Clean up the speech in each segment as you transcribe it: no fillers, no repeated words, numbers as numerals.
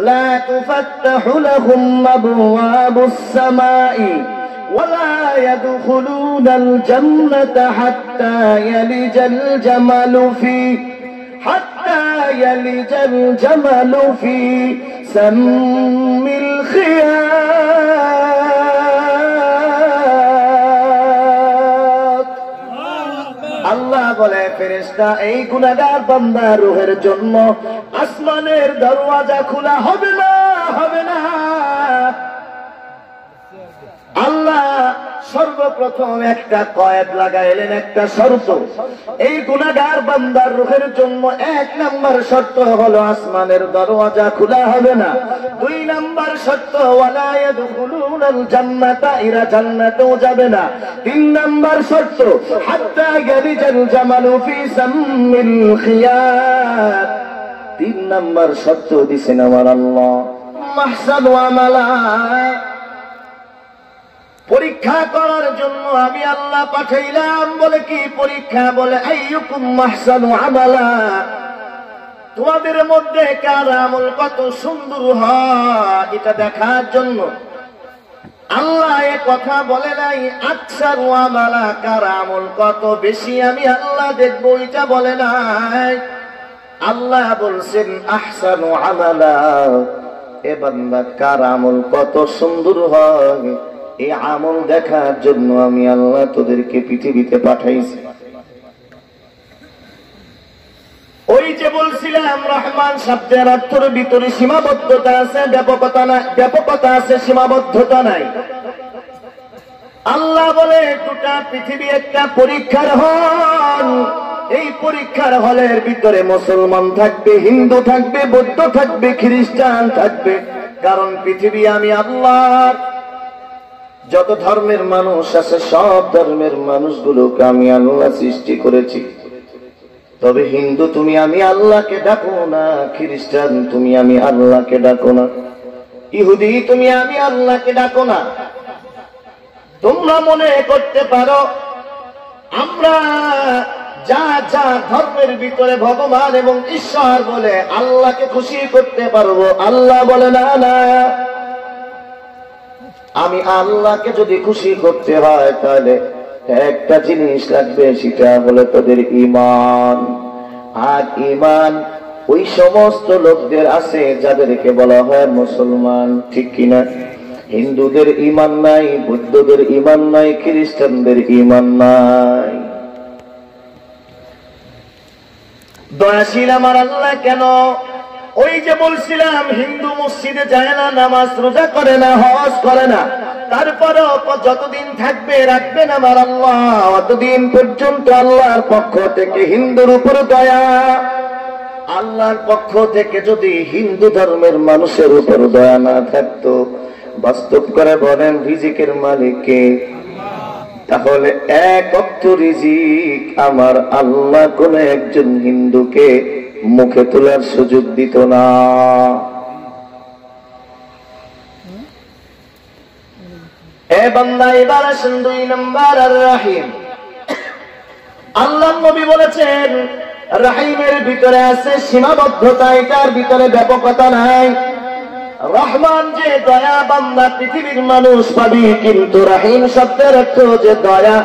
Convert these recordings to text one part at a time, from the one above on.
লা তুফাত্তাহু লাহুম আবওয়াবুস সামাই ওয়ালা ইয়াদখুলুনাল জান্নাতা হাত্তা ইয়ালিজাল জামালু ফি সাম্মিল খিয়াত। আল্লাহ বলে, ফেরেশতা, এই গুনাহগার বান্দার রূহের জন্য আসমানের দরওয়াজা খোলা হবে না, হবে না। আল্লাহ সর্বপ্রথম একটা কয়েদ লাগাইলেন, একটা শর্ত। এই গুনাহগার বান্দার রূহের জন্য 1 নাম্বার শর্ত হলো আসমানের দরওয়াজা খোলা হবে না। 2 নাম্বার শর্ত, ওয়ালা ইয়াদখুলুনাল জান্নাতা, এরা জান্নাতেও যাবে না। 3 নাম্বার শর্ত, হাত্তা ইয়ালিজাল জামালু ফি সাম্মিল খিয়াত। 3 নাম্বার শর্ত দিছেন আমার আল্লাহ। মাহসানু আমালা, পরীক্ষা করার জন্য আমি আল্লাহ পাঠাইলাম। বলে কি পরীক্ষা? বলে আইয়ুকুম আহসানু আমালা, তোমাদের মধ্যে কার আমল কত সুন্দর হয় এটা দেখার জন্য। আল্লাহ এ কথা বলে নাই আকসারু আমালা, কার আমল কত বেশি আমি আল্লাহ দেখবো, এটা বলে নাই। আল্লাহ বলছেন আহসানু আমালা, এ বান্দা কার আমল কত সুন্দর হয় এই আমল দেখার জন্য আমি আল্লাহ তোদেরকে পৃথিবীতে পাঠাইছি। ওই যে বলছিলাম রহমান শব্দের অর্থের ভিতরে সীমাবদ্ধতা আছে, ব্যাপকতা আছে, সীমাবদ্ধতা নাই। আল্লাহ বলে গোটা পৃথিবী একটা পরীক্ষার হল। এই পরীক্ষার হলের ভিতরে মুসলমান থাকবে, হিন্দু থাকবে, বৌদ্ধ থাকবে, খ্রিস্টান থাকবে। কারণ পৃথিবী আমি আল্লাহর। যত ধর্মের মানুষ আছে সব ধর্মের মানুষগুলোকে আমি আল্লাহ সৃষ্টি করেছি। তবে হিন্দু তুমি আমি আল্লাহকে ডাকো না, খ্রিস্টান তুমি আমি আল্লাহকে ডাকো না, ইহুদি তুমি আমি আল্লাহকে ডাকো না। তোমরা মনে করতে পারো আমরা যা যা ধর্মের ভিতরে ভগবান এবং ঈশ্বর বলে আল্লাহকে খুশি করতে পারবো। আল্লাহ বলে না, না, আমি আল্লাহকে যদি খুশি করতে হয় তাহলে একটা জিনিস লাগবে, সেটা হলো তোদের ঈমান। আর ঈমান ওই সমস্ত লোকদের আছে যাদেরকে বলা হয় মুসলমান, ঠিক কিনা? হিন্দুদের ঈমান নাই, বৌদ্ধদের ঈমান নাই, খ্রিস্টানদের ঈমান নাই। দয়াশীল আমার আল্লাহ কেন? ওই যে বলছিলাম হিন্দু মসজিদে যায় না, নামাজ রোজা করে না, হজ করে না, তারপরও যতদিন থাকবে রাখবেন আমার আল্লাহ, অতদিন পর্যন্ত আল্লাহর পক্ষ থেকে হিন্দুর উপর দয়া। আল্লাহর পক্ষ থেকে যদি হিন্দু ধর্মের মানুষের উপর দয়া না থাকতো, বাস্তব করে বলেন রিজিকের মালিককে, তাহলে এক ওয়াক্ত রিজিক আমার আল্লাহ কোন একজন হিন্দুকে মুখে তোলার সুযোগ দিত না। এ বান্দা এবার আসেন 2 নম্বর আর রাহিম। আল্লাহ নবী বলেছেন রাহিমের ভিতরে আছে সীমাবদ্ধতা, এটার ভিতরে ব্যাপকতা নাই। রহমান যে দয়া বান্দা পৃথিবীর মানুষ পাবি, কিন্তু রাহিম শব্দের অর্থ যে দয়া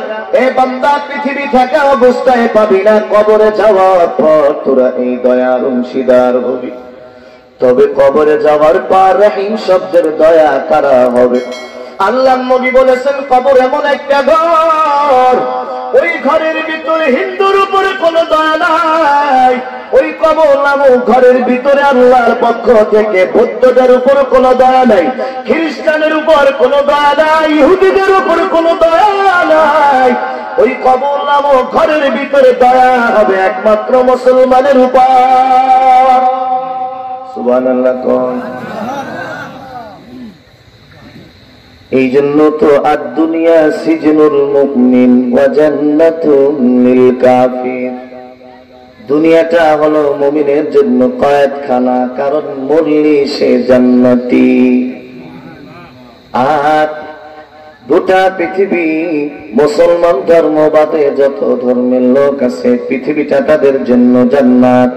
এ বান্দা পৃথিবী থাকা অবস্থায় পাবি না, কবরে যাওয়ার পর তোরা এই দয়ার অংশীদার হবি। তবে কবরে যাওয়ার পর রাহিম শব্দের দয়া কারা হবে? আল্লাহ নবী বলেছেন কবর এমন একটা ঘর, ওই ঘরের ভিতরে হিন্দুর উপরে কোনো দয়া নাই। ওই কবর নামক ঘরের ভিতরে আল্লাহর পক্ষ থেকে বৌদ্ধদের উপর কোনো দয়া নাই, খ্রিস্টানের উপর কোনো দয়া নাই, ইহুদিদের উপর কোনো দয়া নাই। ওই কবর নামক ঘরের ভিতরে দয়া হবে একমাত্র মুসলমানের উপর। সুবহানাল্লাহ। এই জন্য তো আদ-দুনিয়া সিজনুল মুমিন ওয়া জান্নাতুল লিল কাফির। দুনিয়াটা হলো মুমিনের জন্য কয়েদখানা, কারণ মরলে সে জান্নাতি। আর গোটা পৃথিবী মুসলমান ধর্ম বাদে যত ধর্মের লোক আছে পৃথিবীটা তাদের জন্য জান্নাত।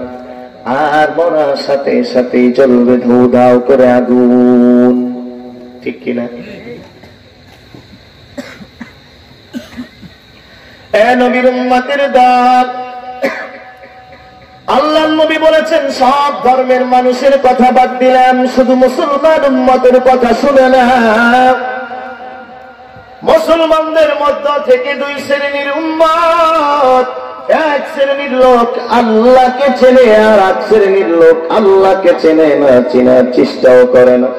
আর মরার সাথে সাথে জ্বলবে ধু ধাও করে আগুন, ঠিক কিনা? নবীর উম্মতের দল, আল্লাহর নবী বলেছেন সব ধর্মের মানুষের কথা বাদ দিলাম, শুধু মুসলমান উম্মতের কথা শুনে না। মুসলমানদের মধ্য থেকে দুই শ্রেণীর উম্মত, এক শ্রেণীর লোক আল্লাহকে চেনে আর এক শ্রেণীর লোক আল্লাহকে চেনে না, চেনার চেষ্টাও করে না।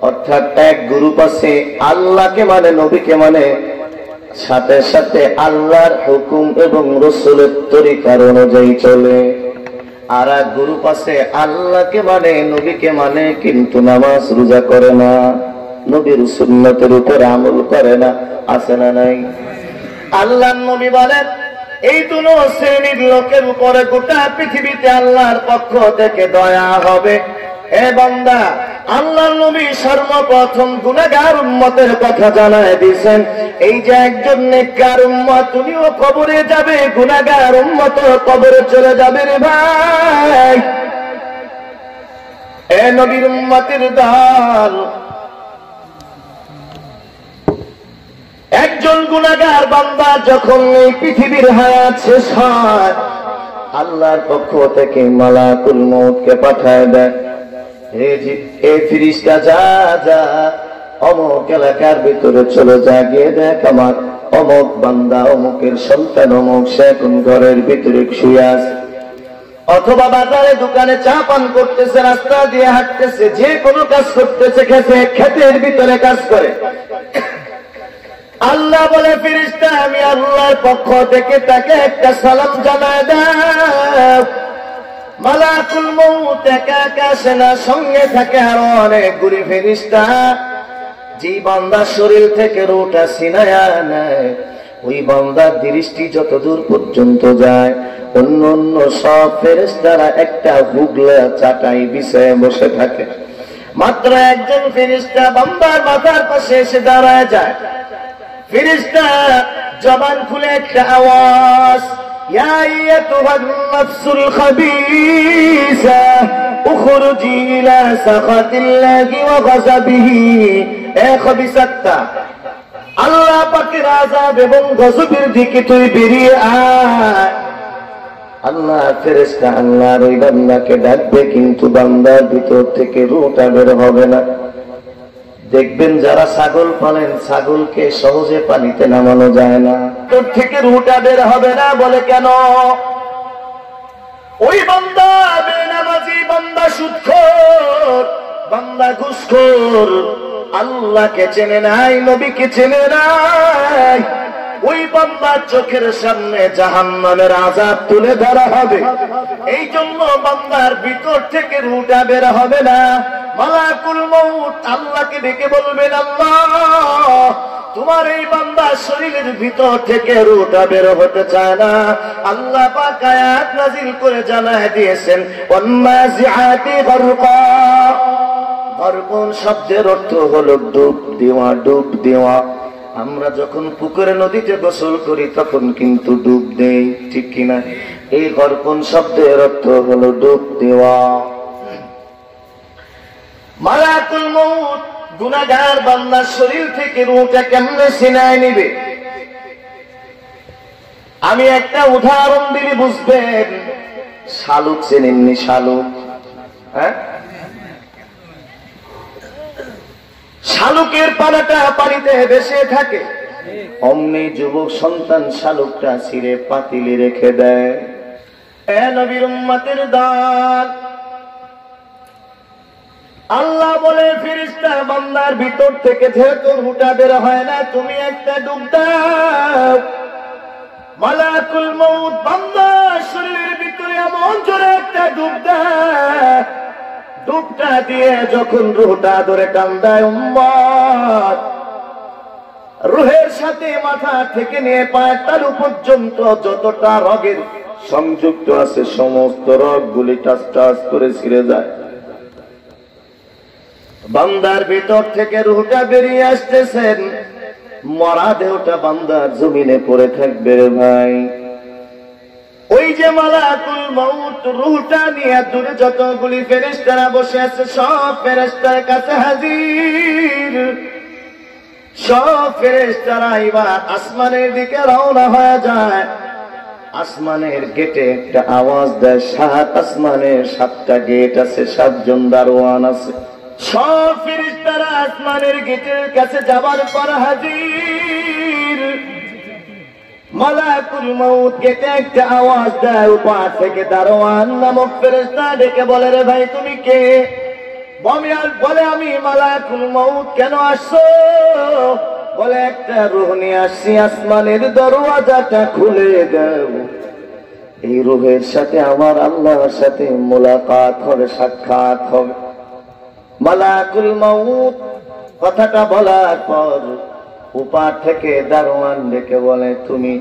অর্থাৎ এক গ্রুপ আছে আল্লাহকে মানে, নবীকে মানে, সাথে সাথে আল্লাহর হুকুম এবং রাসূলের তরিকার অনুযায়ী চলে। আর এক গ্রুপ আছে আল্লাহকে মানে, নবীকে মানে, কিন্তু নামাজ রোজা করে না, নবীর সুন্নতের উপর আমল করে না। আছে না নাই? আল্লাহর নবী বলেন এই দুটো শ্রেণীর লোকের উপরে গোটা পৃথিবীতে আল্লাহর পক্ষ থেকে দয়া হবে। এ বান্দা, আল্লাহর নবী সর্বপ্রথম গুনাহগার উম্মতের কথা জানায় দিয়েছেন। এই যে একজন নেককার উম্মত, উনিও কবরে যাবে, গুনাহগার উম্মত কবরে চলে যাবে রে ভাই। এ নবীর উম্মতের দল, একজন গুনাহগার বান্দা যখন এই পৃথিবীর হায়াত শেষ হয়, আল্লাহর পক্ষ থেকে মালাকুল মউতকে পাঠায় দেয়, হে ফেরেশতা যা যা অমুক এলাকার ভিতরে চলে যা, গিয়ে দেখ আমার অমুক বান্দা, অমুকের সন্তান অমুক সে এখন ঘরের ভিতরে শুয়ে আছে, অথবা বাজারে দোকানে চা পান করতেছে, রাস্তা দিয়ে হাঁটতেছে, যে কোনো কাজ করতেছে, ক্ষেতের ভিতরে কাজ করে। আল্লাহ বলে ফেরেশতা আমি আল্লাহর পক্ষ থেকে তাকে একটা সালাম জানায় দাও। মালাকুল মউত একা একা আসে না, সঙ্গে থাকে আরো অনেকগুলি ফেরেশতা। যে বান্দার শরীর থেকে রূহটা ছিনায়া নেয়, ওই বান্দার দৃষ্টি যত দূর পর্যন্ত যায়, অন্য অন্য সব ফেরেশতারা একটা হুগলা চাটাই বিছায় বসে থাকে। মাত্র একজন ফেরেশতা বান্দার মাথার পাশে এসে দাঁড়ায় যায়। ফেরেশতা জবান খুলে একটা আওয়াজ, ইয়া আইয়াতুহান নাফসুল খাবিসা উখরুজি ইলা সাখাতিল্লাহি ওয়া গাযাবিহি। এ খাবিসাত্তা, আল্লাহ পাকের আযাব এবং গজবের দিকে তুই বেরিয়ে আয়। আল্লাহ ফেরেশতা আল্লাহর ওই বান্দাকে ডাকবে, কিন্তু বান্দার ভিতর থেকে রূহটা বের হবে না। দেখবেন যারা ছাগল পালেন, ছাগলকে সহজে পানিতে নামানো যায় না, তোর থেকে রূহটা বের হবে না। বলে কেন? ওই বান্দা বেনামাজি, বান্দা সুদখোর, বান্দা ঘুষখোর, আল্লাহকে চেনে নাই, নবীকে চেনে নাই। ওই বান্দার চোখের সামনে জাহান্নামের আযাব তুলে ধরা হবে। এই জন্য বান্দার ভিতর থেকে রূহটা বের হবে না। মালাকুল মউত আল্লাহকে ডেকে বলবেন, আল্লাহ তোমার এই বান্দার শরীরের ভিতর থেকে রূহটা বের হতে চায় না। আল্লাহ পাক আয়াত নাযিল করে জানায় দিয়েছেন, ওয়ান্নাজিআতি গারকা। গারকুন শব্দের অর্থ হলো ডুব দেওয়া, ডুব দেওয়া। আমরা যখন পুকুরে নদীতে গোসল করি তখন কিন্তু ডুব দেই, ঠিক কিনা? এই গারকুন শব্দের অর্থ হলো ডুব দেওয়া। মালাকুল মউত গুনাহগার বান্দার শরীর থেকে রূহটা কেমনে ছিনায় নিবে? আমি একটা উদাহরণ দিলে বুঝবেন। শালুক চেনেননি? শালুক, হ্যাঁ, শালুকের পানাটা পানিতে ভেসে থাকে, অমনি যুবক সন্তান শালুকটা ছিঁড়ে পাতিলে রেখে দেয়। এ নবীর উম্মতের দল, আল্লাহ বলে ফেরেশতা বান্দার ভিতর থেকে যেহেতু রূহটা বের হয় না, তুমি একটা ডুব দাও। মালাকুল মউত বান্দার শরীরের ভিতরে এমন জোরে একটা ডুব দেয়, ডুবটা দিয়ে যখন রূহটা ধরে টান দেয়, উম্মত রূহের সাথে মাথা থেকে নিয়ে পায়ের তালু পর্যন্ত যতটা রগের সংযুক্ত আছে সমস্ত রগগুলি টাচ টাচ করে ছিঁড়ে যায়। বান্দার ভিতর থেকে রূহটা বেরিয়ে আসতেছেন, মরা দেহটা বান্দার জমিনে পড়ে থাকবে রে ভাই। ওই যে মালাকুল মউত রূহটা নিয়ে দূরে যতগুলি ফেরেশতারা বসে আছে সব ফেরেশতার কাছে হাজির। সব ফেরেশতারা এবার আসমানের দিকে রওনা হয়ে যায়। আসমানের গেটে একটা আওয়াজ দেয়, 7 আসমানের 7টা গেট আছে, 7 জন দারোয়ান আছে। সব ফেরেশতারা আসমানের গেটের কাছে যাবার পর হাজির। মালাকুল মউত গেটে একটা আওয়াজ দেয়, উপর থেকে দারোয়ান নামক ফেরেশতা ডেকে বলে, রে ভাই তুমি কে? বলে আমি মালাকুল মউত। কেন আসছো? বলে একটা রূহ নিয়ে আসছি, আসমানের দরওয়াজাটা খুলে দাও। এই রূহের সাথে আমার আল্লাহর সাথে মোলাকাত হবে, সাক্ষাৎ হবে। মালাকুল মউত কথাটা বলার পর উপর থেকে দারোয়ান ডেকে বলে, তুমি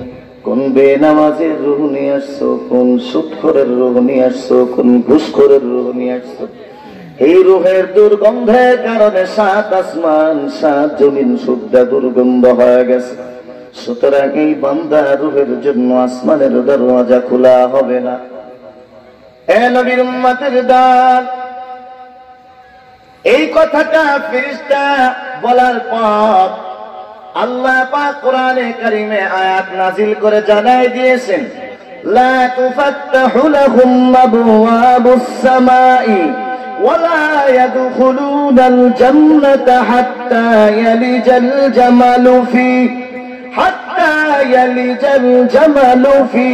কোন বেনামাজের রূহ নিয়ে আসছো, কোন সুদখোরের রূহ নিয়ে আসছো, কোন ঘুষখোরের রূহ নিয়ে আসছো? এই রূহের দুর্গন্ধের কারণে 7 আসমান 7 জমিন শুদ্ধা দুর্গন্ধ হয়ে গেছে। সুতরাং এই বান্দা রূহের জন্য আসমানের দরওয়াজা খোলা হবে না। এ নবীর উম্মতের দল, এই কথাটা ফেরেশতা বলার পর আল্লাহ পাক কোরআনে কারীমে আয়াত নাযিল করে জানাই দিয়েছেন, লা তুফাত্তাহু লাহুম আবওয়াবুস সামাই ওয়ালা ইয়াদখুলুনাল জান্নাতা হাত্তা ইয়ালিজাল জামালু ফি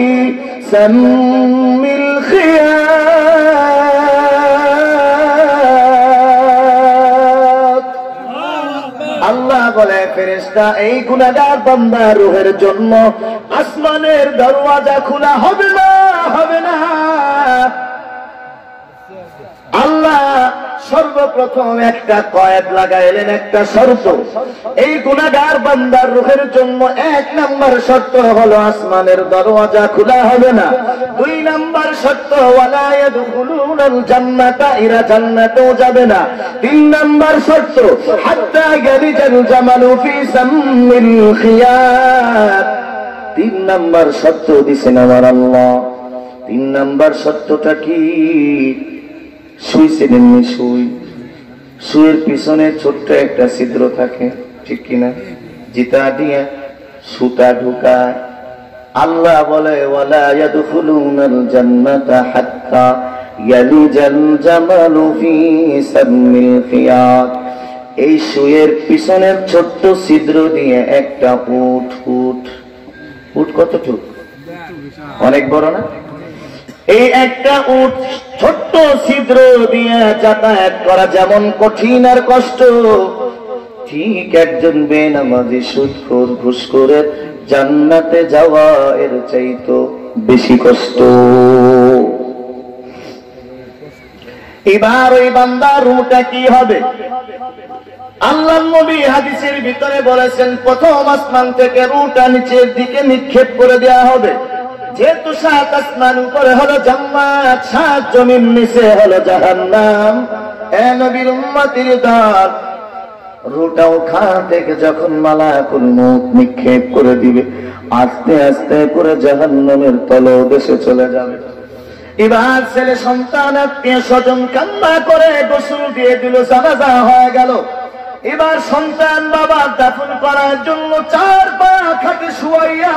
সাম্মিল খিয়াত। আল্লাহ বলে, ফেরেশতা এই গুনাহগার বান্দা রূহের জন্য আসমানের দরওয়াজা খোলা হবে না, হবে না। আল্লাহ সর্বপ্রথম একটা কয়েদ লাগাইলেন, একটা শর্ত। এই গুনাহগার বান্দার রূহের জন্য 1 নাম্বার শর্ত হলো আসমানের দরওয়াজা খোলা হবে না। 2 নাম্বার শর্ত ওয়ালা ইয়াদখুলুনাল জান্নাতা, এরা জান্নাতেও যাবে না। 3 নাম্বার শর্ত হাত্তা ইয়ালিজাল জামালু ফি সাম্মিল খিয়াত। 3 নাম্বার শর্ত দিছেন আমার আল্লাহ। 3 নাম্বার শর্তটা কি? সুই চেনেননি? সুইয়ের পিছনে ছোট্ট একটা ছিদ্র থাকে, ঠিক কিনা? জিতা দিয়ে সুতা ঢুকায়। আল্লাহ বলে, ওয়ালা ইয়াদখুলুনাল জান্নাতা হাত্তা ইয়ালিজাল জামালু ফি সাম্মিল খিয়াত। এই সুইয়ের পিছনের ছোট্ট ছিদ্র দিয়ে একটা উট কতটুক? অনেক বড় না? এই একটা উট ছোট্ট ছিদ্র দিয়ে যাতায়াত করা যেমন কঠিন আর কষ্ট, ঠিক একজন বেনামাজি সুদখোর ঘুষখোরের জান্নাতে যাওয়া এর চাইতো বেশি কষ্ট। এবার ওই বান্দার রূহটা কি হবে? আল্লাহর নবী হাদিসের ভিতরে বলেছেন, প্রথম আসমান থেকে রূহটা নিচের দিকে নিক্ষেপ করে দেওয়া হবে। যেহেতু 7 আসমান উপরে হলো জান্নাত, 7 জমিন নিচে হলো জাহান্নাম। এ নবীর উম্মতের দল, রূহটা ওখান থেকে যখন মালাকুল মউত নিক্ষেপ করে দিবে, আস্তে আস্তে করে জাহান্নামের তলদেশে চলে যাবে। এবার ছেলে সন্তান আত্মীয় স্বজন কান্না করে গোসল দিয়ে দিল, জানাজা হয়ে গেল। এবার সন্তান বাবা দাফন করার জন্য 4 পা খাটে শুয়াইয়া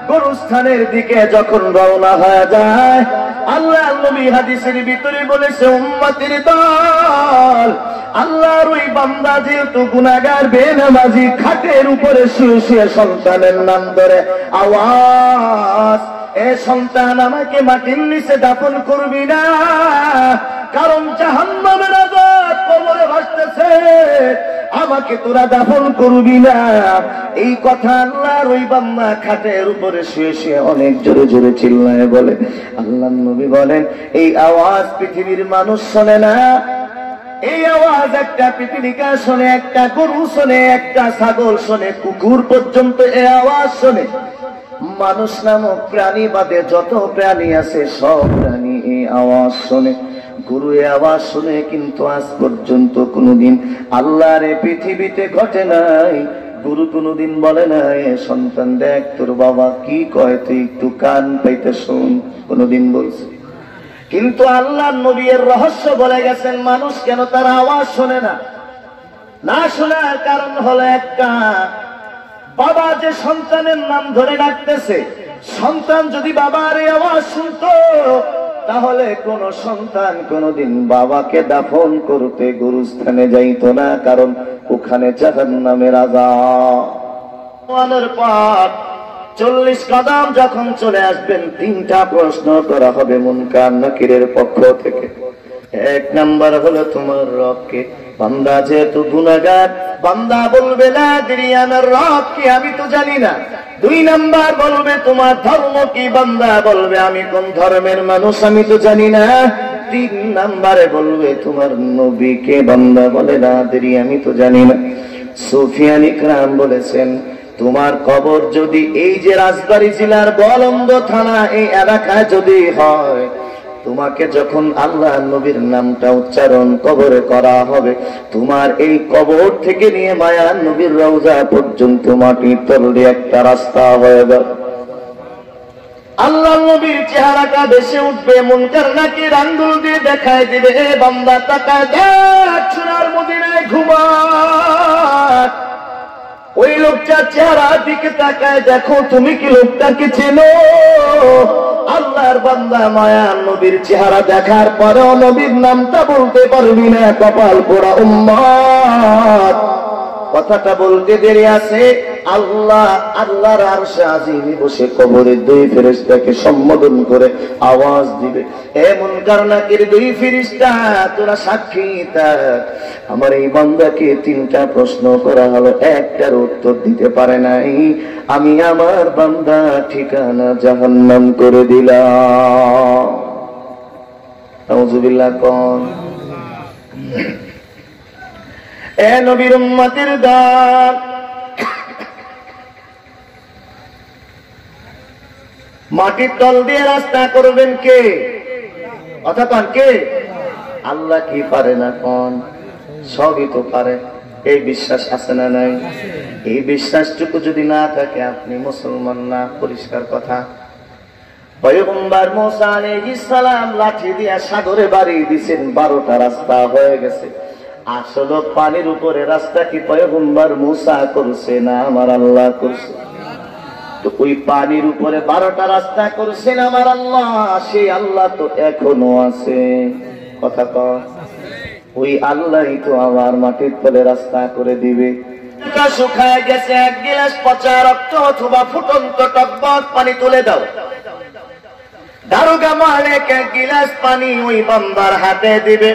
গোরস্থানের দিকে যখন রওনা হয়ে যায়, আল্লাহর নবী হাদিসের ভিতরে বলেছে, উম্মতের দল, আল্লাহর ওই বান্দা যেহেতু গুনাহগার বেনামাজি, খাটের উপরে শুয়ে শুয়ে সন্তানের নাম ধরে আওয়াজ, এ সন্তান আমাকে মাটির নিচে দাফন করবি না, কারণ জাহান্নামের আযাব কবরে ভাসতেছে, আমাকে তোরা দাফন করবি না। এই কথা আল্লাহর ওই বান্দা খাটের উপরে শুয়ে শুয়ে অনেক জোরে জোরে চিল্লায় বলে। আল্লাহর নবী বলেন, এই আওয়াজ পৃথিবীর মানুষ শোনে না, এই আওয়াজ একটা পিপিলিকা শোনে, একটা গরু শোনে, একটা ছাগল শোনে, কুকুর পর্যন্ত এই আওয়াজ শোনে। মানুষ নামক প্রাণী বাদে যত প্রাণী আছে সব প্রাণী এই আওয়াজ শোনে। গুরু এই আওয়াজ শুনে কিন্তু আজ পর্যন্ত কোনদিন আল্লাহর পৃথিবীতে ঘটে নাই গুরু কোনদিন বলে না এ সন্তান দেখ তোর বাবা কি কয় তুই একটু কান পাইতে শোন, কোনদিন বলছে? কিন্তু আল্লাহ নবী এর রহস্য বলে গেছেন মানুষ কেন তার আওয়াজ শোনে না। না শোনার কারণ হলো একটা, বাবা যে সন্তানের নাম ধরে ডাকতেছে, সন্তান যদি বাবার এই আওয়াজ শুনতো তাহলে কোন সন্তান কোনদিন বাবাকে দাফন করতে গুরুস্থানে যাইতো না, কারণ ওখানে জাহান্নামের আযাবের পর 40 কদম যখন চলে আসবেন 3টা প্রশ্ন করা হবে মুনকার নাকিরের পক্ষ থেকে। 1 নাম্বার হলো তোমার রবকে। বান্দা যেহেতু গুনাহগার, বান্দা বলবে না দিরি আমার রব কি আমি তো জানি না। 2 নাম্বার বলবে তোমার ধর্ম কি, বান্দা বলবে আমি কোন ধর্মের মানুষ আমি তো জানি না। 3 নাম্বারে বলবে তোমার নবীকে, বান্দা বলে না দিরি আমি তো জানি না। সুফিয়ান ইকরাম বলেছেন তোমার কবর যদি এই যে রাজবাড়ী জেলার বলন্দ থানা এই এলাকায় যদি হয়, তোমাকে যখন আল্লাহ নবীর নামটা উচ্চারণ কবরে করা হবে, তোমার এই কবর থেকে নিয়ে মায়া নবীর রওজা পর্যন্ত মাটির তলে একটা রাস্তা হয়ে যাবে। আল্লাহ নবীর চেহারাটা ভেসে উঠবে, মুনকার নাকির আঙ্গুল দিয়ে দেখায় দিবে এ বান্দা তাকায় দেখ সোনার মদিনায় ঘুমায়। ওই লোকটার চেহারার দিকে তাকায় দেখো তুমি কি লোকটাকে চেনো? আল্লাহর বান্দা মায়ার নবীর চেহারা দেখার পরেও নবীর নামটা বলতে পারবি না, কপাল পোড়া উম্মত। কথাটা বলতে দেরি আছে। আল্লাহর আরশে আজিমে বসে কবরের 2 ফেরেশতাকে সম্বোধন করে আওয়াজ দিবে, এ মুনকার নাকির 2 ফেরেশতা তোরা সাক্ষী থাক, আমার এই বান্দাকে 3টা প্রশ্ন করা হলো, একটার উত্তর দিতে পারে নাই, আমি আমার বান্দা ঠিকানা জাহান্নাম করে দিলাম। আউযুবিল্লাহ কোন এ নবীর উম্মতের দল, মাটির তল দিয়ে রাস্তা করবেন কে? অর্থাৎ কে? আল্লাহ কি পারে না কোন? সবই তো পারে। এই বিশ্বাস আছে না নাই? এই বিশ্বাসটুকু যদি না থাকে আপনি মুসলমান না, পরিষ্কার কথা। পয়গম্বর মুসা আলাইহিস সালাম লাঠি দিয়ে সাগরে বাড়ি দিয়েছেন, 12টা রাস্তা হয়ে গেছে। আসলে পানির উপরে রাস্তা কি পয়গম্বর মুসা করছে না আমার আল্লাহ করছে? তো ওই পানির উপরে 12টা রাস্তা করছেন আমার আল্লাহ, সেই আল্লাহ তো এখনো আছে। কথা তো ওই আল্লাহই তো আমার মাটির তলে রাস্তা করে দিবে। শুকায় গেছে 1 গিলাস পচা রক্ত অথবা ফুটন্ত টকবক পানি তুলে দাও। দারোগা মালিক 1 গিলাস পানি ওই বান্দার হাতে দিবে।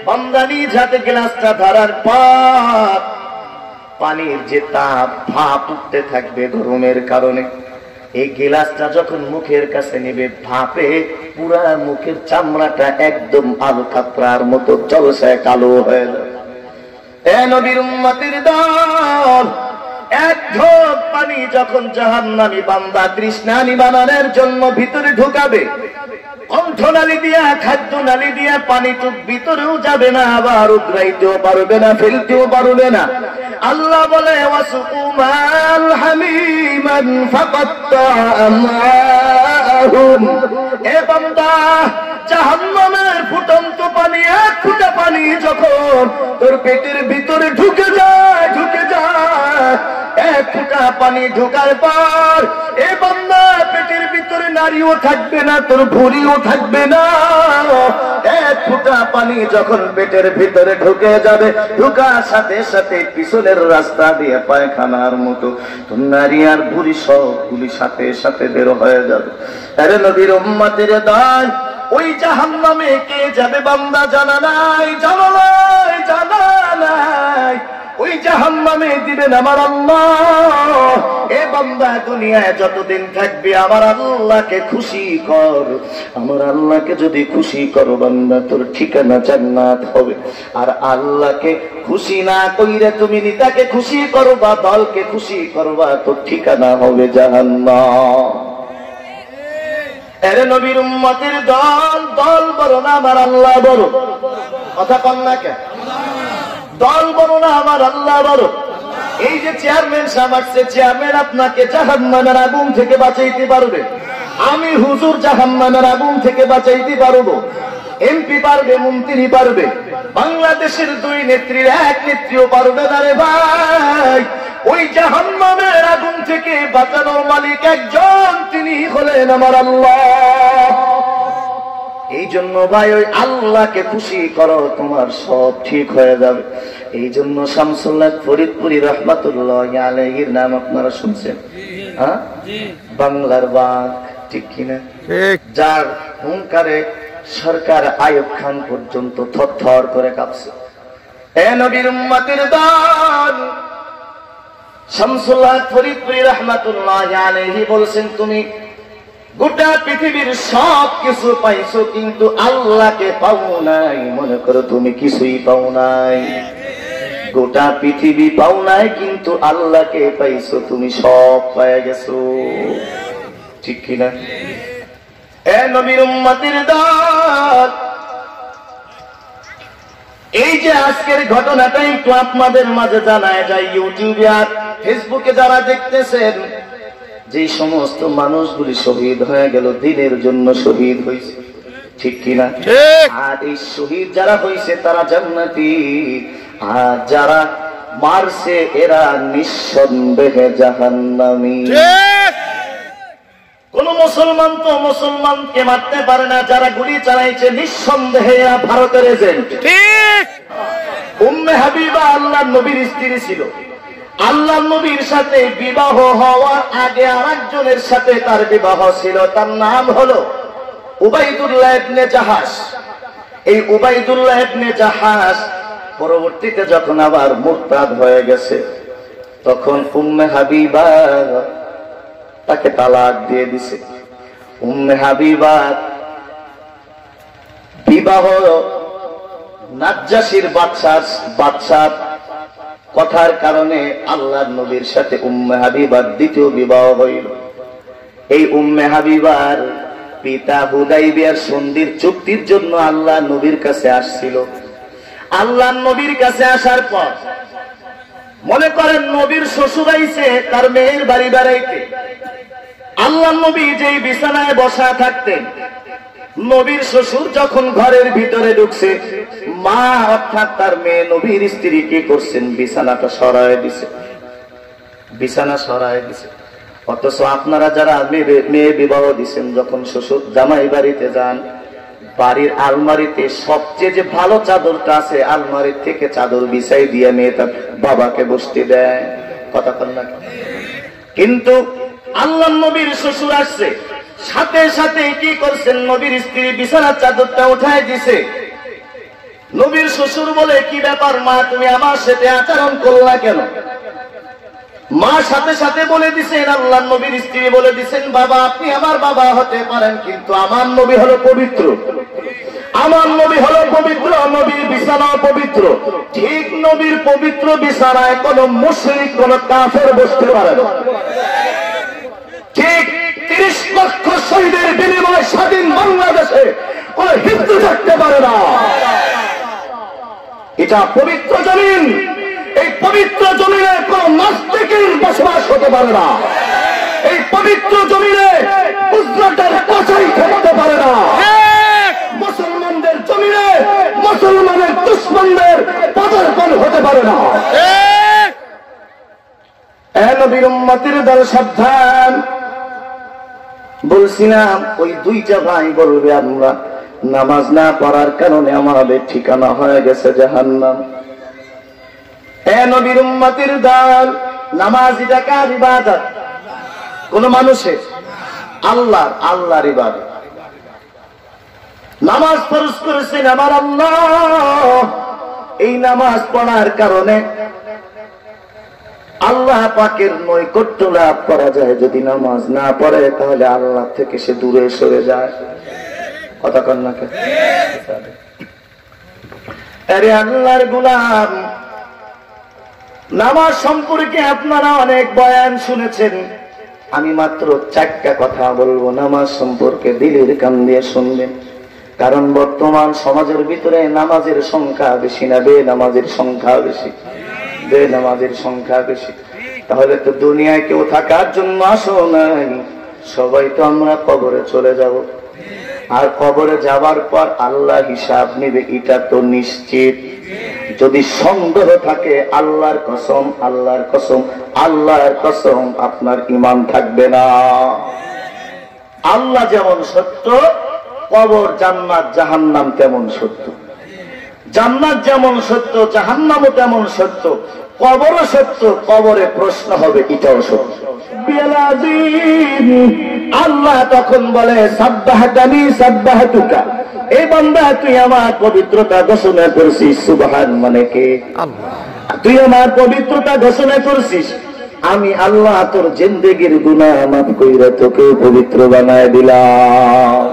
বান্দা নিজ হাতে গিলাসটা ধরার পর পানির যে তাপ ভাপ উঠতে থাকবে গরমের কারণে, এই গিলাসটা যখন মুখের কাছে নেবে ভাপে পুরা মুখের চামড়াটা একদম আলু কাতরার মতো ঝলসায় কালো হয়ে যাবে। এ নবীর উম্মতের দল, 1 ঢোক পানি যখন জাহান্নামী বান্দা তৃষ্ণা নিবারণের জন্য ভিতরে ঢুকাবে, কণ্ঠনালী দিয়া খাদ্যনালী দিয়া পানিটুক ভিতরেও যাবে না, আবার উদ্রাইতেও পারবে না, ফেলতেও পারবে না। আল্লাহ বলে ওয়াসুকুমাল হামিমান ফাকাত্তা আমআহুম, এ বান্দা জাহান্নামের ফুটন্ত পানি 1 ফোঁটা পানি যখন তোর পেটের ভিতরে ঢুকে যায় 1 ফোঁটা পানি ঢোকার পর এ বান্দা পেটের ভিতরে নারীও থাকবে না, তোর ভুঁড়িও থাকবে না। 1 ফোঁটা পানি যখন পেটের ভিতরে ঢুকে যাবে, ঢুকার সাথে সাথে পিছনের রাস্তা দিয়ে পায়খানার মতো তোর নারী আর ভুঁড়ি সবগুলি সাথে সাথে বের হয়ে যাবে। আরে নবীর উম্মতের দল, ওই জাহান্নামে কে যাবে বান্দা জানা নাই, জানা নাই, জানা নাই। ওই জাহান্নামে দিবেন আমার আল্লাহ। এ বান্দা দুনিয়ায় যতদিন থাকবে আমার আল্লাহকে খুশি কর, আমার আল্লাহকে যদি খুশি করো বান্দা তোর ঠিকানা জান্নাত হবে। আর আল্লাহকে খুশি না কইরে তুমি নিতাকে খুশি করবা, দলকে খুশি করবা, তোর ঠিকানা হবে জাহান্নাম। এরে নবীর উম্মতের দল, দল বড় না আমার আল্লাহ বড়? কথা কন না কেন? দল বড় না আমার আল্লাহ বড়? এই যে চেয়ারম্যান সাহেব আসছে, চেয়ারম্যান আপনাকে জাহান্নামের আগুন থেকে বাঁচাইতে পারবে, আমি হুজুর জাহান্নামের আগুন থেকে বাঁচাইতে পারবো। এমপি পারবে, মন্ত্রী পারবে, বাংলাদেশের দুই নেত্রীর এক নেত্রীও পারবে না রে ভাই। ওই জাহান্নামের আগুন থেকে বাঁচানোর মালিক একজন, তিনি হলেন আমার আল্লাহ। এই জন্য ভাই ওই আল্লাহকে খুশি করো, তোমার সব ঠিক হয়ে যাবে। এই জন্য শামসুল্লাহ ফরিদপুরি রহমাতুল্লাহ আলাইহির নাম আপনারা শুনছেন, হ্যাঁ? বাংলার বাঘ, ঠিক কিনা? যার হুঙ্কারে সরকার আইয়ুব খান পর্যন্ত থরথর করে কাঁপছে। এ নবীর উম্মতের দল, শামসুল্লাহ ফরিদপুরি রহমাতুল্লাহ আলাইহি বলছেন, তুমি গোটা পৃথিবীর সব কিছু পাইছো কিন্তু আল্লাহকে পাও নাই। মনে করো তুমি কিছুই পাও নাই, গোটা পৃথিবী পাও নাই কিন্তু আল্লাহকে পাইছো, তুমি সব পেয়ে গেছো, ঠিক কিনা? এ নবীর উম্মতের দল, এই যে আজকের ঘটনাটা একটু আপনাদের মাঝে জানায় যায়। ইউটিউবে আর ফেসবুকে যারা দেখতেছেন, যে সমস্ত মানুষগুলি শহীদ হয়ে গেল দিনের জন্য শহীদ হয়েছে, ঠিক কিনা? আর এই শহীদ যারা হয়েছে তারা জান্নাতি, আর যারা মারছে এরা নিঃসন্দেহে জাহান্নামী। কোন মুসলমান তো মুসলমানকে মারতে পারে না, যারা গুলি চালাইছে নিঃসন্দেহে এরা ভারতের এজেন্ট। উম্মে হাবিবা আল্লাহর নবীর স্ত্রী ছিল। আল্লাহ নবীর সাথে বিবাহ হওয়ার আগে আরেকজনের সাথে তার বিবাহ ছিল, তার নাম হলো উবাইদুল্লাহ ইবনে জাহাশ। এই উবাইদুল্লাহ ইবনে জাহাশ পরবর্তীতে যখন আবার মুরতাদ হয়ে গেছে, তখন উম্মে হাবিবা তাকে তালাক দিয়ে দিছে। উম্মে হাবিবা বিবাহ নাজ্জাশীর বাদশার কথার কারণে আল্লাহর নবীর সাথে উম্মে হাবিবার দ্বিতীয় বিবাহ হইল। এই উম্মে হাবিবার পিতা হুদাইবিয়ার সন্ধির চুক্তির জন্য আল্লাহ নবীর কাছে আসছিল। আল্লাহ নবীর কাছে আসার পর মনে করেন নবীর শ্বশুর আইছে তার মেয়ের বাড়ি বেড়াইতে। আল্লাহ নবী যেই বিছানায় বসা থাকতেন, নবীর শ্বশুর যখন ঘরের ভিতরে ঢুকছে, মা অর্থাৎ তার মেয়ে নবীর স্ত্রী কি করছেন, বিছানাটা সরায় দিছে, বিছানা সরায় দিছে। অথচ আপনারা যারা মেয়ে বিবাহ দিচ্ছেন, যখন শ্বশুর জামাই বাড়িতে যান, বাড়ির আলমারিতে সবচেয়ে যে ভালো চাদরটা আছে, আলমারির থেকে চাদর বিছাই দিয়ে মেয়ে তার বাবাকে বসতে দেয়, কথা বল না? কিন্তু আল্লাহ নবীর শ্বশুর আসছে, সাথে সাথে কি করছেন, নবীর স্ত্রী বিছানার চাদরটা উঠায় দিছে। নবীর শ্বশুর বলে, কি ব্যাপার মা, তুমি আমার সাথে আচরণ করলা কেন? মা সাথে সাথে বলে দিছেন, আল্লাহ নবীর স্ত্রী বলে দিছেন, বাবা আপনি আমার বাবা হতে পারেন, কিন্তু আমার নবী হলো পবিত্র, আমার নবী হলো পবিত্র, নবীর বিছানা পবিত্র। ঠিক নবীর পবিত্র বিছানায় কোন মুশরিক কোন কাফের বসতে পারে না। ঠিক 30 লক্ষ শহীদের বিনিময়ে স্বাধীন বাংলাদেশে কোন হিন্দু থাকতে পারে না। এটা পবিত্র জমিন, এই পবিত্র জমিনে কোন নাস্তিকের বসবাস হতে পারে না। এই পবিত্র জমিনে মুসলমানদের কচাই থাকতে পারে না। মুসলমানদের জমিনে মুসলমানের দুশ্মনদের পদার্পণ হতে পারে না। নবীর উম্মতের দল সাবধান। বলছিলাম ওই দুইটা ভাই বলবে, আমরা নামাজ না পড়ার কারণে আমাদের ঠিকানা হয়ে গেছে জাহান্নাম। নবীর উম্মতের দল, নামাজ এটা কার ইবাদত? কোন মানুষের? আল্লাহর ইবাদত। নামাজ ফরজ করেছেন আমার আল্লাহ। এই নামাজ পড়ার কারণে আল্লাহ পাকের নৈকট্য লাভ করা যায়। যদি নামাজ না পড়ে তাহলে আল্লাহ থেকে সে দূরে সরে যায়, কথা কন না কেন? আরে আল্লাহর গোলাম, নামাজ সম্পর্কে আপনারা অনেক বয়ান শুনেছেন, আমি মাত্র 4টা কথা বলবো নামাজ সম্পর্কে, দিলের কান দিয়ে শুনবেন। কারণ বর্তমান সমাজের ভিতরে নামাজের সংখ্যা বেশি না বেনামাজের সংখ্যা বেশি? বেনামাজির সংখ্যা বেশি। তাহলে তো দুনিয়ায় কেউ থাকার জন্য আসো নাই, সবাই তো আমরা কবরে চলে যাব। আর কবরে যাবার পর আল্লাহ হিসাব নিবে, এটা তো নিশ্চিত। যদি সন্দেহ থাকে, আল্লাহর কসম, আল্লাহর কসম, আল্লাহর কসম, আপনার ঈমান থাকবে না। আল্লাহ যেমন সত্য, কবর, জান্নাত, জাহান্নাম তেমন সত্য। জান্নাত যেমন সত্য, জাহান্নামও তেমন সত্য। কবরও সত্য, কবরে প্রশ্ন হবে, এটাও সত্য। আল্লাহ তখন বলে, সাব্বাহতানি সাব্বাহতুকা, এই বান্দা তুই আমার পবিত্রতা ঘোষণা করছিস। সুবহান মানে কে? আল্লাহ। তুই আমার পবিত্রতা ঘোষণা করছিস, আমি আল্লাহ তোর জিন্দেগির গুনাহ মাফ কইরা তোকে পবিত্র বানায় দিলাম।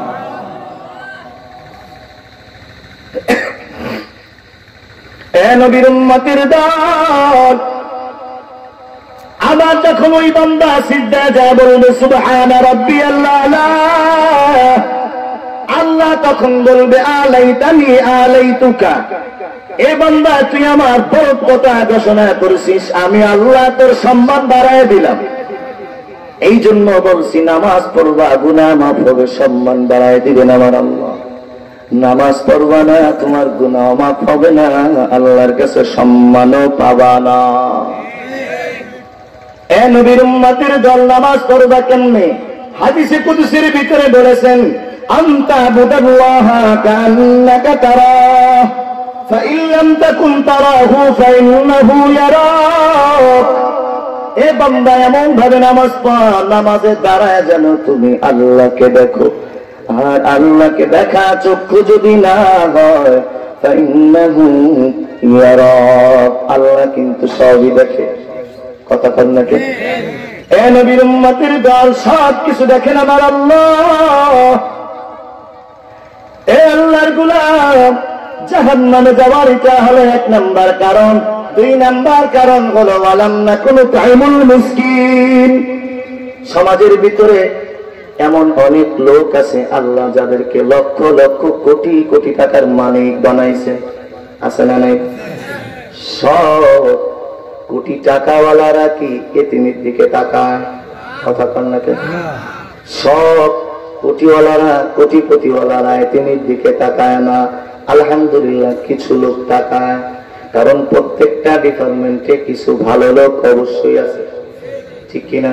এ নবীর উম্মতের দল, আবার যখন ওই বান্দা সিজদায় যায় বলবে সুবহান রাব্বিয়াল আলা, আল্লাহ তখন বলবে আলাইতানি আলাইতুকা, এ বান্দা তুই আমার পবিত্রতা ঘোষণা করছিস, আমি আল্লাহ তোর সম্মান বাড়ায় দিলাম। এই জন্য বলছি নামাজ পড়বা, গুনাহ মাফ হবে, সম্মান বাড়ায় দিবেন আমার আল্লাহ। নামাজ পড়বা না, তোমার গুনাহ মাফ হবে না, আল্লাহর কাছে সম্মানও পাবা না। এ নবীর উম্মতের দল, নামাজ পড়বা কেমনে? হাদিসে কুদসির ভিতরে বলেছেন, আনতা বুদাল্লাহা কান্নাকা তারাহ ফাইন লাম তাকুন তারাহু ফাইন্নাহু ইয়ারাক। এ বান্দা এমন ভাবে নামাজ পড়, নামাজে দাঁড়ায় যেন তুমি আল্লাহকে দেখো। আর আল্লাহকে দেখা চক্ষু যদি না হয়, ফাইন্নাহু ইয়ারাক, আল্লাহ কিন্তু সবই দেখে। কথা কন নাকি? এ নবীর উম্মতের দল, সব কিছু দেখেন আমার আল্লাহ। এ আল্লাহর গোলাম, জাহান্নামে যাওয়ার এটা হলো 1 নাম্বার কারণ। 2 নাম্বার কারণ হলো ওয়ালাম নাকুনু তাইমুল মিসকিন। সমাজের ভিতরে এমন অনেক লোক আছে আল্লাহ যাদেরকে লক্ষ লক্ষ কোটি কোটি টাকার মালিক বানাইছে, আছে না নাই? সব কোটি টাকাওয়ালারা কি এতিমের দিকে তাকায়? কথা কন না কেন? সব কোটিওয়ালারা, কোটিপতিওয়ালারা এতিমের দিকে তাকায় না। আলহামদুলিল্লাহ কিছু লোক তাকায়, কারণ প্রত্যেকটা ডিপার্টমেন্টে কিছু ভালো লোক অবশ্যই আছে, ঠিক কিনা?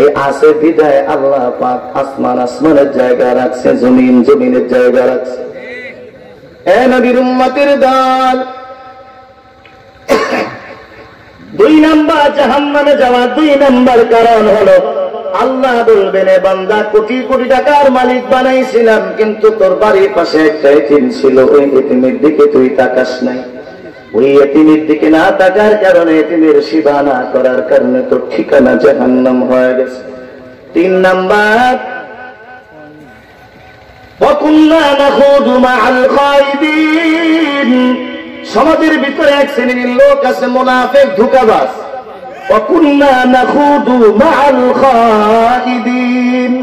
এই আছে বিদায় আল্লাহ পাক আসমান আসমানের জায়গা রাখছে, জমিন জমিনের জায়গা রাখছে। এ নবীর উম্মতের দল, 2 নাম্বার জাহান্নামে যাওয়ার 2 নাম্বার কারণ হলো আল্লাহ বলবেন, এ বান্দা কোটি কোটি টাকার মালিক বানাইছিলাম, কিন্তু তোর বাড়ির পাশে একটা এতিম ছিল, ওই এতিমের দিকে তুই তাকাস নাই। ওই এতিমের দিকে না তাকার কারণে, এতিমের সেবা না করার কারণে তোর ঠিকানা জাহান্নাম হয়ে গেছে। 3 নাম্বার, ওয়াকুন্না নাখুদু মাআল খায়িদিন। সমাজের ভিতরে এক শ্রেণীর লোক আছে মুনাফিক, ধোঁকাবাজ। ওয়াকুন্না নাখুদু মাআল খায়িদিন।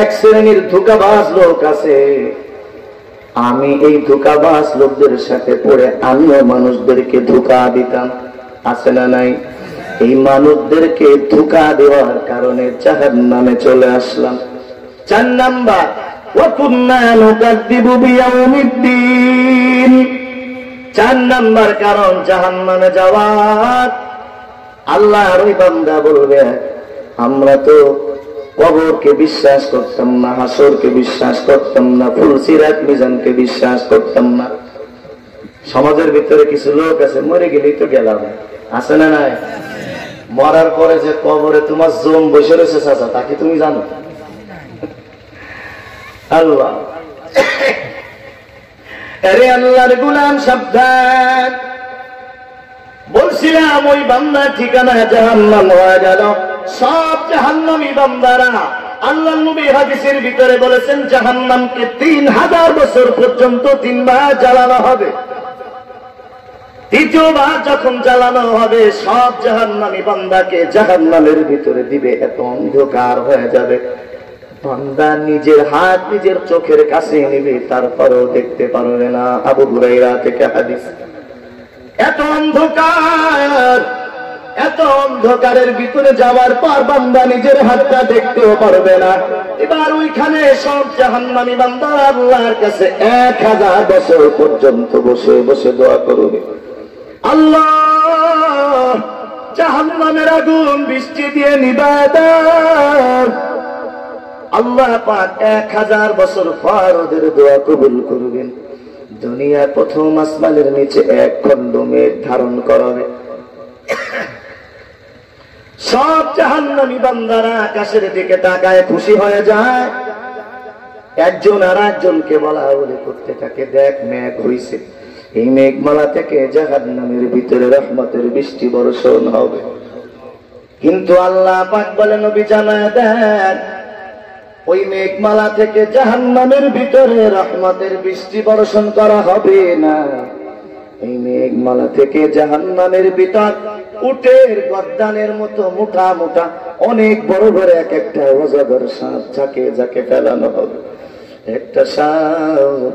এক শ্রেণীর ধোঁকাবাজ লোক আছে, আমি এই ধোঁকাবাজ লোকদের সাথে পড়ে আমিও মানুষদেরকে ধোঁকা দিতাম, আছে না নাই? এই মানুষদেরকে ধোঁকা দেওয়ার কারণে জাহান্নামে চলে আসলাম। 4 নাম্বার, ওয়াকুন্না নুকাযযিবু বিয়াউমিদ্দিন। 4 নাম্বার কারণ জাহান্নামে যাওয়ার। আল্লাহর ওই বান্দা বলবে, আমরা তো কবরকে বিশ্বাস করতাম না, হাসরকে বিশ্বাস করতাম না, ফুলসিরাত মিজানকে বিশ্বাস করতাম না। সমাজের ভিতরে কিছু লোক আছে, মরে গেলেই তো গেলাম, আছে না নাই? মরার পরে যে কবরে তোমার জম বসে রয়েছে চাচা, তাকে তুমি জানো? আল্লাহ, আরে আল্লাহর গোলাম সাবধান। বলছিলাম ওই বান্দার ঠিকানা জাহান্নাম হয়ে গেল। সব জাহান্নামী বান্দারা, আল্লাহর নবী হাদিসের ভিতরে বলেছেন, জাহান্নামকে 3000 বছর পর্যন্ত 3 বার জ্বালানো হবে। 3য় বার যখন জ্বালানো হবে, সব জাহান্নামী বান্দাকে জাহান্নামের ভিতরে দিবে, এত অন্ধকার হয়ে যাবে, বান্দা নিজের হাত নিজের চোখের কাছে নিবে, তারপরেও দেখতে পারবে না। আবু হুরায়রা থেকে হাদিস। এত অন্ধকার, এত অন্ধকারের ভিতরে যাওয়ার পর বান্দা নিজের হাতটা দেখতেও পারবে না। এবার ওইখানে সব জাহান্নামী বান্দা আল্লাহর কাছে 1000 বছর পর্যন্ত বসে বসে দোয়া করবে, আল্লাহ জাহান্নামের আগুন বৃষ্টি দিয়ে নিভায় দাও। আল্লাহ পাক 1000 বছর পর ওদের দোয়া কবুল করবেন। দুনিয়ার প্রথম আসমানের নিচে এক খণ্ড মেঘ ধারণ করাবে। সব জাহান্নামী বান্দারা আকাশের দিকে তাকায় খুশি হয়ে যায়। একজন আর একজনকে বলা বলে করতে থাকে, দেখ মেঘ হইছে, এই মেঘমালা থেকে জাহান্নামের ভিতরে রহমতের বৃষ্টি বর্ষণ হবে। কিন্তু আল্লাহ পাক বলেন, নবী জানায় দেন, ওই মেঘমালা থেকে জাহান্নামের ভিতরে রহমতের বৃষ্টি বর্ষণ করা হবে না। এই মেঘমালা থেকে জাহান্নামের ভিতর উটের গর্দানের মতো মোটা মোটা অনেক বড় বড় এক একটা অজগর সাপ যাকে যাকে ফেলানো হবে। একটা সাপ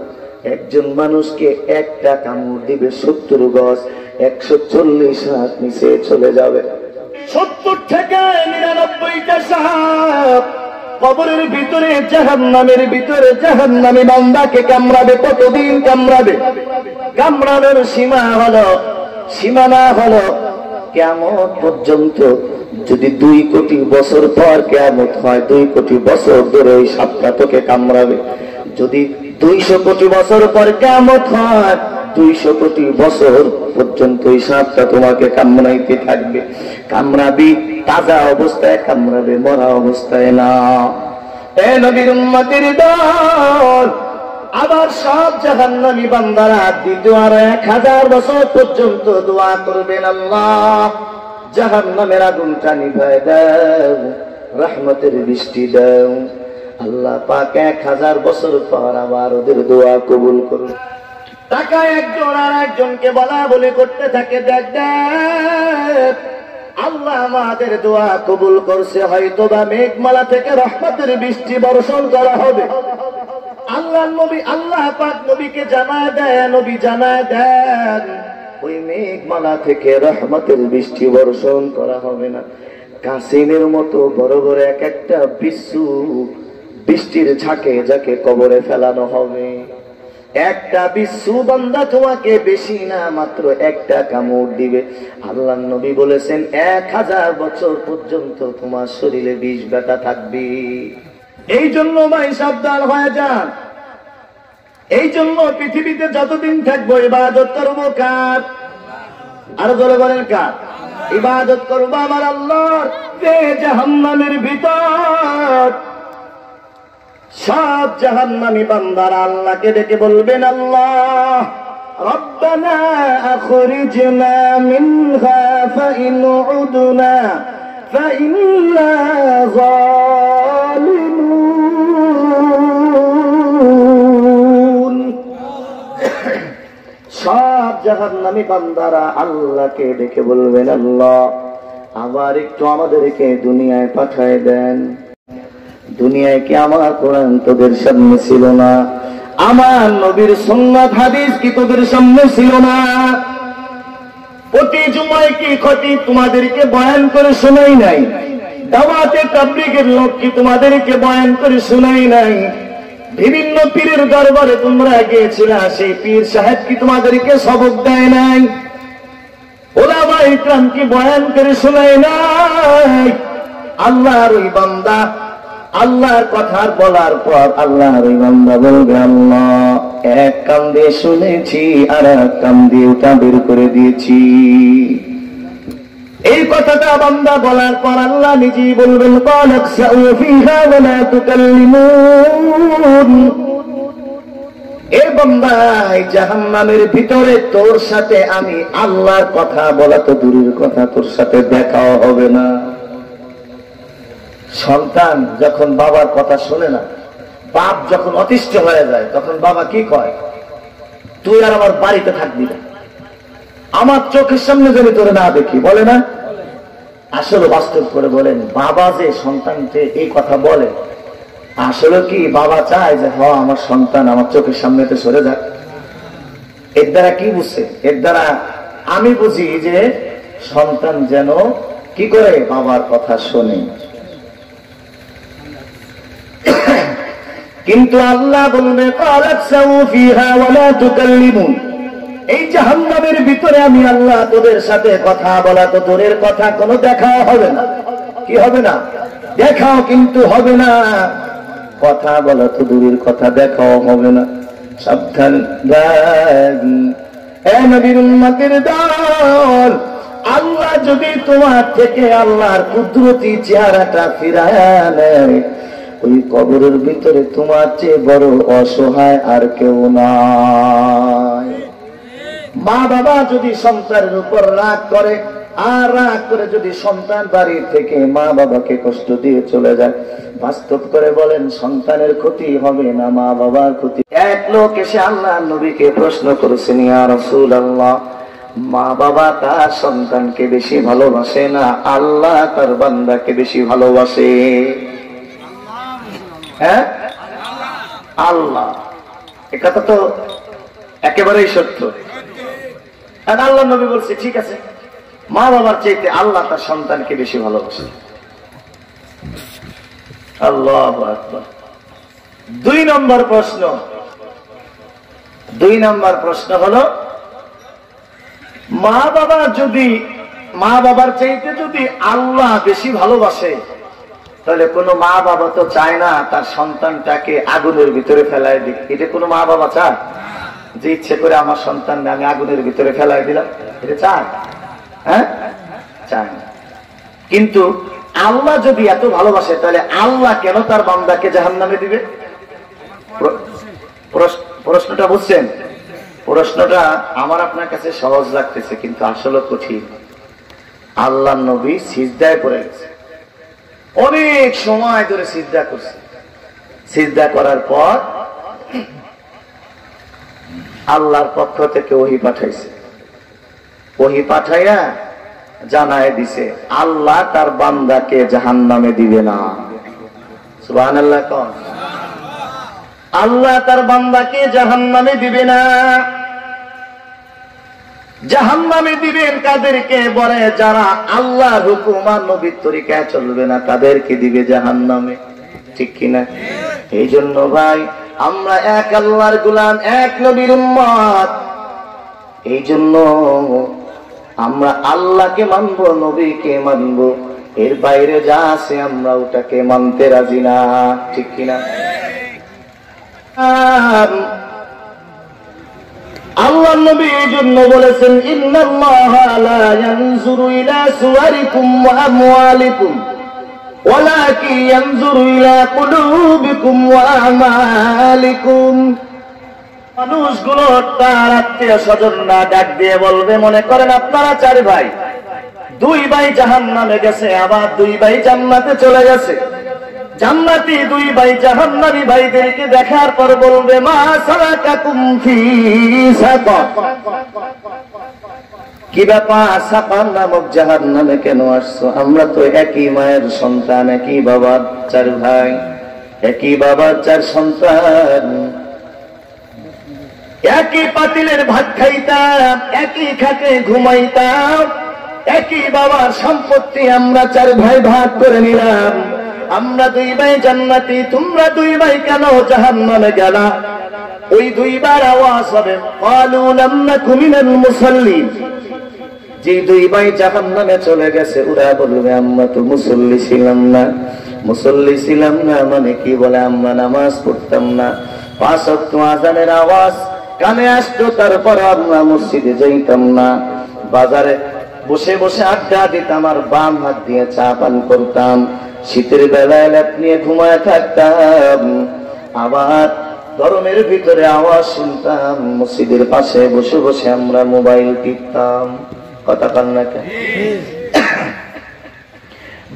একজন মানুষকে একটা কামড় দিবে 70 গজ, 140 হাত নিচে চলে যাবে। 70 থেকে 99টা সাপ কবরের ভিতরে জাহান্নামের ভিতরে জাহান্নামী বান্দাকে কামড়াবে। কতদিন কামড়াবে? কামড়ানোর সীমানা হলো কিয়ামত পর্যন্ত। যদি 2 কোটি বছর পর কিয়ামত হয়, 2 কোটি বছর ধরে ওই সাপটা তোকে কামড়াবে। যদি 200 কোটি বছর পর কিয়ামত হয়, 200 কোটি বছর পর্যন্ত ওই সাপটা তোমাকে কামড়াইতে থাকবে। কামড়াবি তাজা অবস্থায়, কামড়াবে মরা অবস্থায় না। এ নবীর উম্মতের দল, আবার সব জাহান্নামী বান্দারা দ্বিতীয় আর 1000 বছর পর্যন্ত দোয়া করবেন, আল্লাহ জাহান্নামের আগুনটা নিভায় দাও, রহমতের বৃষ্টি দাও। আল্লাহ পাক 1000 বছর পর আবার ওদের দোয়া কবুল করুন। টাকা একজন আর একজনকে বলা বলি করতে থাকে, দেখ দেখ আল্লাহ আমাদের দোয়া কবুল করছে, হয়তোবা মেঘমালা থেকে রহমতের বৃষ্টি বর্ষণ করা হবে। আল্লাহ পাক নবীকে জানায় দেয়, নবী জানায় দেন ওই মেঘমালা থেকে রহমতের বৃষ্টি বর্ষণ করা হবে না। কাসিমের মতো বড় বড় এক একটা বৃষ্টির ঝাঁকে ঝাঁকে কবরে ফেলানো হবে। একটা বিশ্বু বান্দা তোমাকে বেশি না মাত্র একটা কামড় দিবে। আল্লাহ নবী বলেছেন 1000 বছর পর্যন্ত তোমার শরীরে বিষ ব্যথা থাকবে। এই জন্য ভাই সাবধান হয়ে যান। এই জন্য পৃথিবীতে যতদিন থাকবো ইবাদত করবো কার? আর জোরে বলেন কার? ইবাদত করবো আমার আল্লাহর। যে জাহান্নামের ভিতর সব জাহান্নামী বান্দারা আল্লাহকে ডেকে বলবেন, আল্লাহ রব্বানা আখরিজনা মিনহা ফাইন উদনা ফাইন্না যালিমুন। সব জাহান্নামী বান্দারা আল্লাহকে ডেকে বলবেন, আল্লাহ আবার একটু আমাদেরকে দুনিয়ায় পাঠায় দেন। দুনিয়ায় কি আমার কোরআন তোদের সামনে ছিল না? আমার নবীর সুন্নাত হাদিস কি তোদের সামনে ছিল না? প্রতি জুমায় কি খতিব তোমাদেরকে বয়ান করে শোনাই নাই? দাওয়াতে তাবলীগের লোক কি তোমাদেরকে বয়ান করে শোনাই নাই? বিভিন্ন পীরের দরবারে তোমরা গিয়েছিলা, সেই পীর সাহেব কি তোমাদেরকে সবক দেয় নাই? ওলামা ইকরাম কি বয়ান করে শোনাই নাই? আল্লাহর ওই বান্দা আল্লাহর কথা বলার পর আল্লাহর ওই বান্দা বলবে, আল্লাহ এক কান দিয়ে শুনেছি আর এক কান দিয়ে ওটা বের করে দিয়েছি। এই কথাটা বান্দা বলার পর আল্লাহ নিজেই বলবেন, কালাকসাউ ফিহা ওয়া লা তুকাল্লিমুন। এ বান্দা, এই জাহান্নামের ভিতরে তোর সাথে আমি আল্লাহর কথা বলা তো দূরের কথা, তোর সাথে দেখাও হবে না। সন্তান যখন বাবার কথা শোনে না, বাপ যখন অতিষ্ঠ হয়ে যায়, তখন বাবা কি কয়, তুই আর আমার বাড়িতে থাকবি না, আমার চোখের সামনে যদি তোরে না দেখি, বলে না? আসলে বাস্তব করে বলেন, বাবা যে সন্তানকে এই কথা বলে, আসলে কি বাবা চায় যে আমার সন্তান আমার চোখের সামনে সরে যাক? এর দ্বারা কি বুঝছে? এর দ্বারা আমি বুঝি যে সন্তান যেন কি করে বাবার কথা শোনে, কিন্তু আল্লাহ বলবে এই জাহান্নামের ভিতরে আমি আল্লাহ তোদের সাথে কথা বলা তো দূরের কথা, কোনো দেখা হবে না। কি হবে না? দেখাও কিন্তু হবে না, কথা বলা তো দূরের কথা, দেখাও হবে না। সাবধান নবীর উম্মতের দল, আল্লাহ যদি তোমার থেকে আল্লাহর কুদরতি চেহারাটা ফিরায় নেয়, ওই কবরের ভিতরে তোমার চেয়ে বড় অসহায় আর কেউ নাই। মা বাবা যদি সন্তানের উপর রাগ করে, আর রাগ করে যদি সন্তান বাড়ি থেকে মা বাবাকে কষ্ট দিয়ে চলে যায়, বাস্তব করে বলেন সন্তানের ক্ষতি হবে না মা বাবার ক্ষতি? এক লোক এসে আল্লাহ নবীকে প্রশ্ন করেছেন, ইয়া রাসূলুল্লাহ, মা বাবা তার সন্তানকে বেশি ভালোবাসে না আল্লাহ তার বান্দাকে বেশি ভালোবাসে? হ্যাঁ, আল্লাহ। এ কথা তো একেবারেই সত্য। আর আল্লাহ নবী বলছে ঠিক আছে, মা বাবার চাইতে আল্লাহ তার সন্তানকে বেশি ভালোবাসে। আল্লাহু আকবার। দুই নম্বর প্রশ্ন হলো, মা বাবার চাইতে যদি আল্লাহ বেশি ভালোবাসে, তাহলে কোনো মা বাবা তো চায় না তার সন্তানটাকে আগুনের ভিতরে ফেলায় দিক। এটা কোনো মা বাবা চায় যে ইচ্ছে করে আমার সন্তানকে আমি আগুনের ভিতরে ফেলাই দিলাম? এটা চায়? হ্যাঁ, চায় না। কিন্তু আল্লাহ যদি এত ভালোবাসে, তাহলে আল্লাহ কেন তার বান্দাকে জাহান্নামে দিবে? প্রশ্নটা বুঝছেন? প্রশ্নটা আমার আপনার কাছে সহজ লাগতেছে, কিন্তু আসলে কঠিন। আল্লাহ নবী সিজদায় পড়ে গেছে, অনেক সময় ধরে সিজদা করছে। সিজদা করার পর আল্লাহর পক্ষ থেকে ওহী পাঠাইছে। ওহী পাঠাইয়া জানায় দিছে আল্লাহ তার বান্দাকে জাহান্নামে দিবে না। সুবহানাল্লাহ কোন? আল্লাহ তার বান্দাকে জাহান্নামে দিবে না। জাহান্নামে দিবেন কাদেরকে? বলে যারা আল্লাহর হুকুম আর নবীর তরিকায় চলবে না, তাদেরকে দিবে জাহান্নামে। ঠিক কিনা? এই জন্য ভাই, আমরা এক আল্লাহর গোলাম, এক নবীর উম্মত। এই জন্য আমরা আল্লাহকে মানবো, নবীকে মানবো, এর বাইরে যা আছে আমরা ওটাকে মানতে রাজি না। ঠিক কিনা? আল্লাহ নবী এই জন্য বলেছেন, ইন্নাল্লাহা লা ইয়ানজুরু ইলা সুওয়ারিকুম ওয়া আমওয়ালিকুম ওয়ালাকিন ইয়ানজুরু ইলা কুলুবিকুম ওয়া আমালিকুম। মানুষগুলো তার আত্মীয় স্বজনরা ডাক দিয়ে বলবে, মনে করেন আপনারা চার ভাই, দুই ভাই জাহান্নামে গেছে, আবার দুই ভাই জান্নাতে চলে গেছে। জান্নাতি দুই ভাই জাহান্নামী ভাইদেরকে দেখার পর বলবে, মা সালাকাকুম ফি সাকার, কি ব্যাপার সাকার নামক জাহান্নামে কেন আসছো? আমরা তো একই মায়ের সন্তান, একই বাবার চার ভাই, একই বাবার চার সন্তান, একই পাতিলের ভাত খাইতাম, একই খাটে ঘুমাইতাম, একই বাবার সম্পত্তি আমরা চার ভাই ভাগ করে নিলাম। আমরা দুই ভাই জান্নাতি, তোমরা দুই ভাই কেন জাহান্নামে গেলা? ওই দুইবার আওয়াজ হবে, ক্বালু লাম নাকু মিনাল মুসাল্লিন। যে দুই ভাই জাহান্নামে চলে গেছে, ওরা বলবে আমরা তো মুসল্লি ছিলাম না। মানে কি বলে? আমরা নামাজ পড়তাম না, 5 ওয়াক্ত আযানের আওয়াজ কানে আসতো, তারপর আমরা মসজিদে যাইতাম না, বাজারে বসে বসে আড্ডা দিতাম, আর বাম হাত দিয়ে চা পান করতাম, শীতের বেলায় লেপ নিয়ে ঘুমায় থাকতাম, আবার গরমের ভিতরে আওয়াজ শুনতাম, মসজিদের পাশে বসে বসে আমরা মোবাইল টিপতাম। কথা কান না কেন?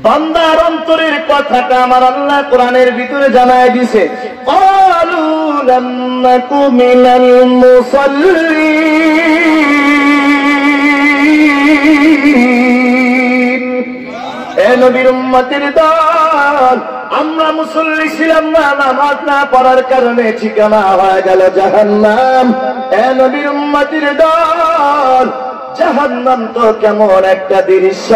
বান্দার অন্তরের কথাটা আমার আল্লাহ কোরআনের ভিতরে জানায় দিছে, ক্বালু লাম নাকু মিনাল মুসাল্লিন। এ নবীর উম্মতের দল, আমরা মুসল্লি ছিলাম না, নামাজ না পড়ার কারণে ঠিকানা হয়ে গেল জাহান্নাম। এ নবীর উম্মতের দল, জাহান্নাম তো কেমন একটা দৃশ্য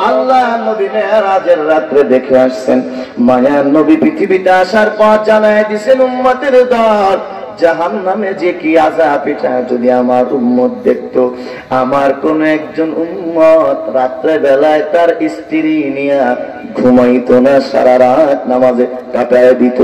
আল্লাহ নবী মেরাজের রাত্রে দেখে আসছেন। মায়ার নবী পৃথিবীতে আসার পর জানায় দিয়েছেন উম্মতের দল, জাহান্নামে যে কি আযাব এটা যদি আমার উম্মত দেখতো, আমার কোন একজন উম্মত রাত্রে বেলায় তার স্ত্রী নিয়ে ঘুমাইতো না, সারা রাত নামাজে কাটায় দিত।